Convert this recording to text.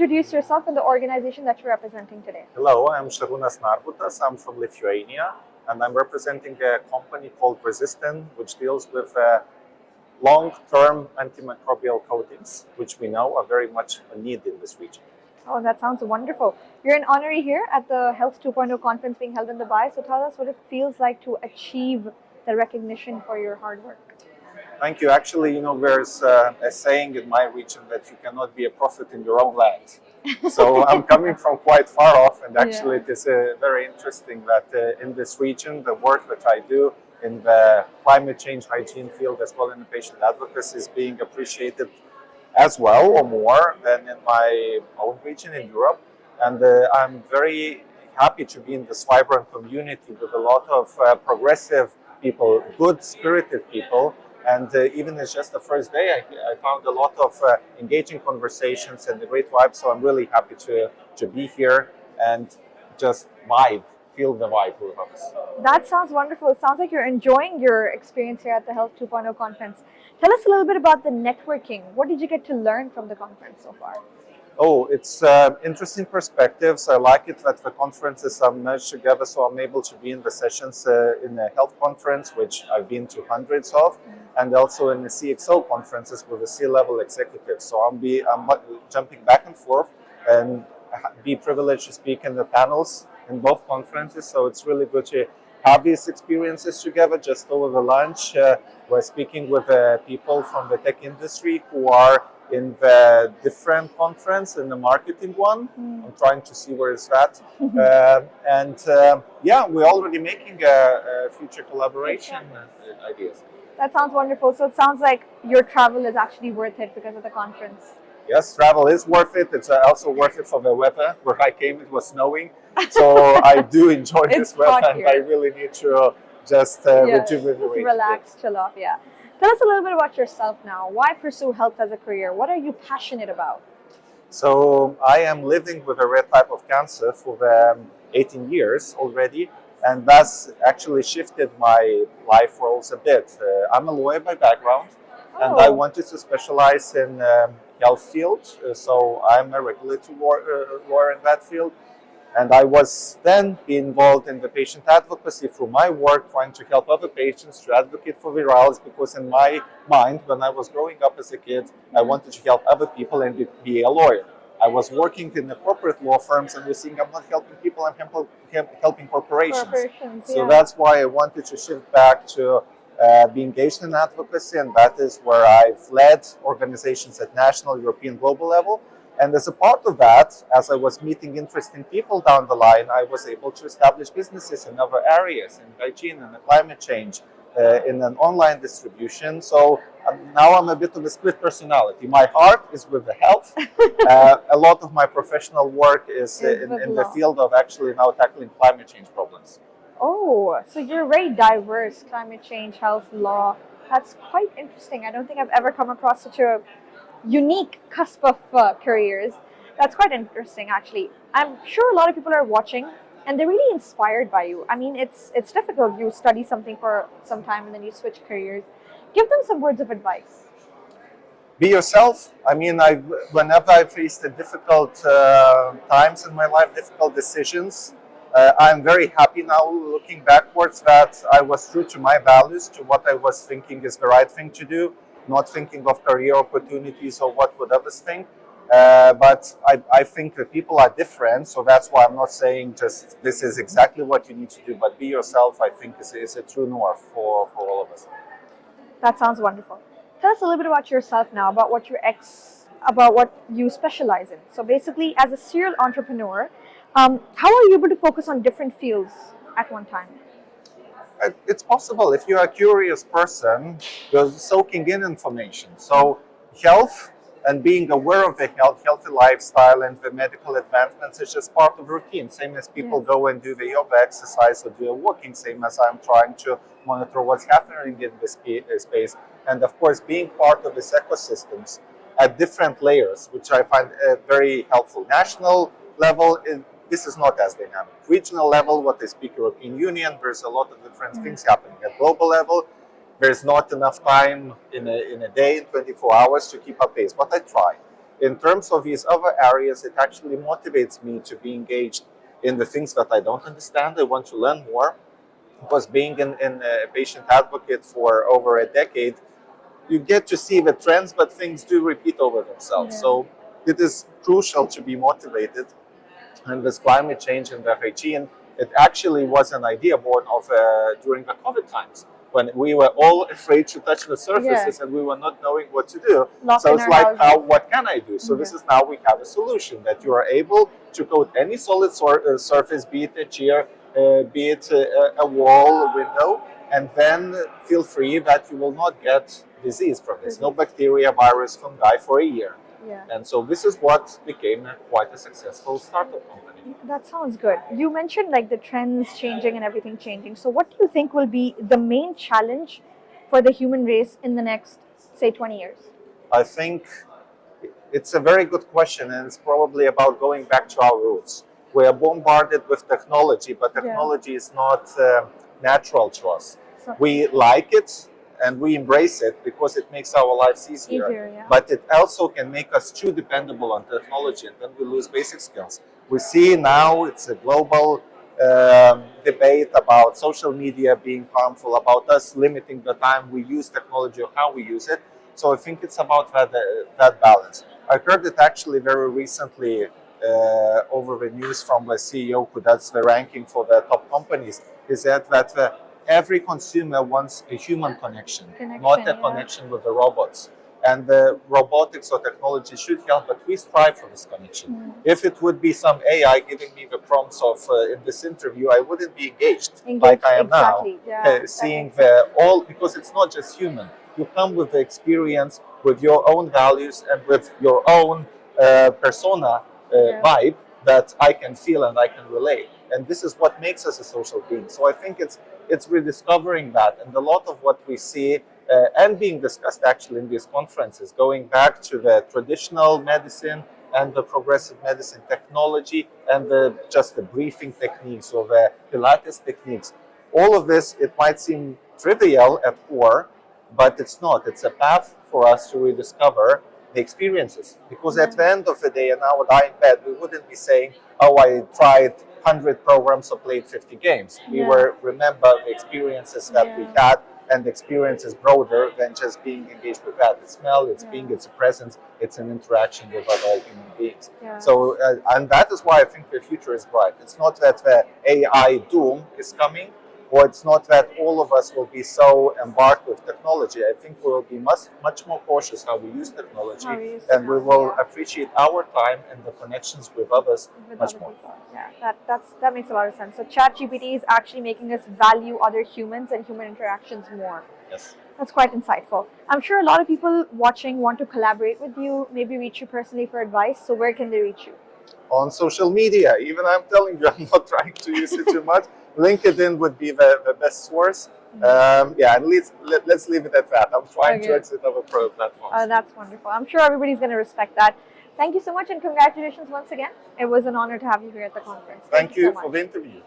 introduce yourself and the organization that you're representing today? Hello, I'm Šarūnas Narbutas. I'm from Lithuania, and I'm representing a company called Resysten, which deals with long-term antimicrobial coatings, which we know are very much a need in this region. Oh, that sounds wonderful. You're an honoree here at the Health 2.0 conference being held in Dubai. So tell us what it feels like to achieve the recognition for your hard work. Thank you. Actually, there's a saying in my region that you cannot be a prophet in your own land. So I'm coming from quite far off, and actually it is very interesting that in this region, the work that I do in the climate change hygiene field as well in the patient advocacy is being appreciated as well or more than in my own region in Europe. And I'm very happy to be in this vibrant community with a lot of progressive people, good-spirited people. And even it's just the first day, I found a lot of engaging conversations and a great vibe. So I'm really happy to be here and just feel the vibe with us. That sounds wonderful. It sounds like you're enjoying your experience here at the Health 2.0 conference. Tell us a little bit about the networking. What did you get to learn from the conference so far? Oh, it's interesting perspectives. I like it that the conferences are merged together, so I'm able to be in the sessions in the health conference, which I've been to hundreds of, and also in the CXO conferences with the C-level executives. So I'm jumping back and forth and be privileged to speak in the panels in both conferences. So it's really good to have these experiences together. Just over the lunch, we're speaking with people from the tech industry who are in the different conference, in the marketing one. I'm trying to see where it's at. We're already making a future collaboration ideas. That sounds wonderful. So it sounds like your travel is actually worth it because of the conference. Yes, travel is worth it. It's also worth it for the weather. Where I came, it was snowing. So I do enjoy this weather, and I really need to just rejuvenate. Relax, chill off, Tell us a little bit about yourself now. Why pursue health as a career? What are you passionate about? So I am living with a rare type of cancer for 18 years already, and that's actually shifted my life roles a bit. I'm a lawyer by background, and I wanted to specialize in health field. So I'm a regulatory lawyer in that field. And I was then involved in the patient advocacy through my work, trying to help other patients to advocate for their rights, because in my mind, when I was growing up as a kid, I wanted to help other people and be a lawyer. I was working in the corporate law firms and was seeing I'm not helping people, I'm helping corporations. So that's why I wanted to shift back to be engaged in advocacy, and that is where I've led organizations at national, European, global level. And as a part of that, as I was meeting interesting people down the line, I was able to establish businesses in other areas, in hygiene, in the climate change, in an online distribution. So now I'm a bit of a split personality. My heart is with the health. A lot of my professional work is in the field of actually now tackling climate change problems. Oh, so you're very diverse, climate change, health, law. That's quite interesting. I don't think I've ever come across such a unique cusp of careers. That's quite interesting, actually. I'm sure a lot of people are watching and they're really inspired by you. I mean, it's difficult. You study something for some time and then you switch careers. Give them some words of advice. Be yourself. I mean, whenever I faced difficult times in my life, difficult decisions, I'm very happy now looking backwards that I was true to my values, to what I was thinking is the right thing to do. Not thinking of career opportunities or what would others think. But I think that people are different, so that's why I'm not saying just this is exactly what you need to do, but be yourself, I think is a true north for all of us. That sounds wonderful. Tell us a little bit about yourself now, about what you specialize in. So basically, as a serial entrepreneur, how are you able to focus on different fields at one time? It's possible. If you're a curious person, you're soaking in information. So health and being aware of the healthy lifestyle and the medical advancements is just part of routine. Same as people go and do the yoga exercise or do a walking, same as I'm trying to monitor what's happening in this space. And of course, being part of these ecosystems at different layers, which I find very helpful. National level, this is not as dynamic. Regional level, what they speak European Union, there's a lot of different things happening. At global level, there's not enough time in a day, in 24 hours to keep up pace, but I try. in terms of these other areas, it actually motivates me to be engaged in the things that I don't understand. I want to learn more, because being in a patient advocate for over a decade, you get to see the trends, but things do repeat over themselves. Yeah. So it is crucial to be motivated. And this climate change in the hygiene, it actually was an idea born of during the COVID times, when we were all afraid to touch the surfaces and we were not knowing what to do. Locked so in it's our like, houses. what can I do? So this is now we have a solution that you are able to coat any solid surface, be it a chair, be it a wall, a window, and then feel free that you will not get disease from this. No bacteria, virus, fungi for a year. Yeah. And so this is what became quite a successful startup company. That sounds good. You mentioned like the trends changing and everything changing. So what do you think will be the main challenge for the human race in the next, say, 20 years? I think it's a very good question, and it's probably about going back to our roots. We are bombarded with technology, but technology is not natural to us. We like it and we embrace it because it makes our lives easier. But it also can make us too dependable on technology, and then we lose basic skills. We see now it's a global debate about social media being harmful, about us limiting the time we use technology or how we use it. So I think it's about that balance. I heard it actually very recently over the news from the CEO who does the ranking for the top companies. He said that every consumer wants a human connection, not a connection with the robots. And the robotics or technology should help, but we strive for this connection. If it would be some AI giving me the prompts of in this interview, I wouldn't be engaged like I am now. Seeing because it's not just human. You come with the experience, with your own values, and with your own persona vibe that I can feel and I can relate. And this is what makes us a social being. So I think it's rediscovering that, and a lot of what we see and being discussed actually in these conferences, going back to the traditional medicine and the progressive medicine technology and just the breathing techniques or the Pilates techniques. All of this, it might seem trivial at core, but it's not. It's a path for us to rediscover the experiences. Because at the end of the day, and I would die in bed, we wouldn't be saying, oh, I tried 100 programs or played 50 games. We remember the experiences that we had, and the experience is broader than just being engaged with that. It's smell, it's being, it's a presence, it's an interaction with other human beings. So, and that is why I think the future is bright. It's not that the AI doom is coming, or it's not that all of us will be so embarked with technology. I think we will be much more cautious how we use technology, and we will appreciate our time and the connections with others much more. Yeah, that makes a lot of sense. So ChatGPT is actually making us value other humans and human interactions more. Yes. That's quite insightful. I'm sure a lot of people watching want to collaborate with you, maybe reach you personally for advice. So where can they reach you? On social media. Even I'm telling you, I'm not trying to use it too much. LinkedIn would be the best source. And let's leave it at that. I'm trying to exit other platforms. That's wonderful. I'm sure everybody's going to respect that. Thank you so much, and congratulations once again. It was an honor to have you here at the conference. Thank you for the interview.